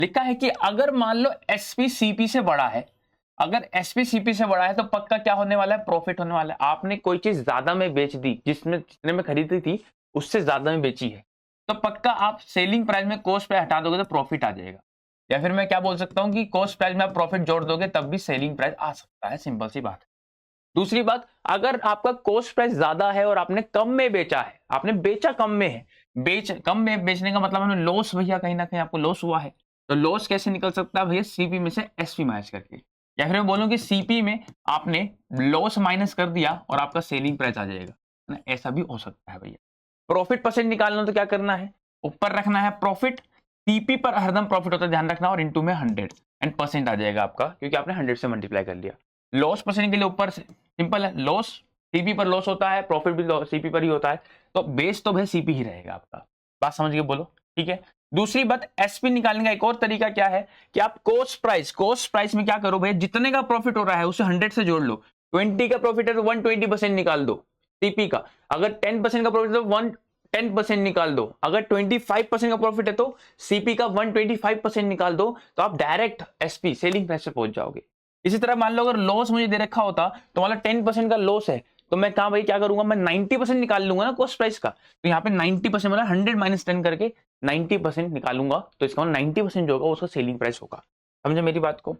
लिखा है कि अगर मान लो एसपी सीपी से बड़ा है, अगर एसपी सीपी से बड़ा है तो पक्का क्या होने वाला है, प्रॉफिट होने वाला है। आपने कोई चीज ज्यादा में बेच दी, जितने में खरीदी थी उससे ज्यादा में बेची है, तो पक्का आप सेलिंग प्राइस में कॉस्ट प्राइस हटा दोगे तो प्रॉफिट आ जाएगा। या फिर मैं क्या बोल सकता हूँ कि कॉस्ट प्राइस में आप प्रॉफिट जोड़ दोगे तब भी सेलिंग प्राइस आ सकता है, सिंपल सी बात है। दूसरी बात, अगर आपका कॉस्ट प्राइस ज्यादा है और आपने कम में बेचा है, आपने बेचा कम में है, कम में बेचने का मतलब हमें लॉस, भैया कहीं ना कहीं आपको लॉस हुआ है, तो लॉस कैसे निकल सकता है भैया, सीपी में से एसपी माइनस करके। या फिर मैं बोलूं कि सीपी में आपने लॉस माइनस कर दिया और आपका सेलिंग प्राइस आ जाएगा, है ना, ऐसा भी हो सकता है भैया। प्रॉफिट परसेंट निकालना तो क्या करना है, ऊपर रखना है प्रॉफिट, सीपी पर हरदम प्रॉफिट होता है, ध्यान रखना, और इनटू में 100 एंड परसेंट आ जाएगा आपका, क्योंकि आपने 100 से मल्टीप्लाई कर लिया। लॉस परसेंट के लिए ऊपर से सिंपल है, लॉस सीपी पर लॉस होता है, प्रॉफिट भी सीपी पर ही होता है, तो बेस तो भाई सीपी ही रहेगा आपका। बात समझ के बोलो, ठीक है। दूसरी बात, एसपी निकालने का एक और तरीका क्या है कि आप कॉस्ट प्राइस में क्या करो भाई, जितने का प्रॉफिट हो रहा है उसे 100 से जोड़ लो। 20 का प्रॉफिट है तो 120% निकाल दो सीपी का, अगर 10% का प्रॉफिट है तो 10% निकाल दो, अगर 25% का प्रॉफिट है तो सीपी का 125% निकाल दो, तो आप डायरेक्ट एसपी सेलिंग प्राइस पे पहुंच जाओगे। इसी तरह मान लो अगर लॉस मुझे दे रखा होता तो मतलब 10% का लॉस है, तो मैं कहा भाई क्या करूंगा, मैं 90% निकाल लूंगा ना कॉस्ट प्राइस का, तो यहाँ पे 90% मतलब 100 माइनस 10 करके 90% निकालूंगा, तो इसका मतलब 90% जो होगा उसका सेलिंग प्राइस होगा। समझे मेरी बात को।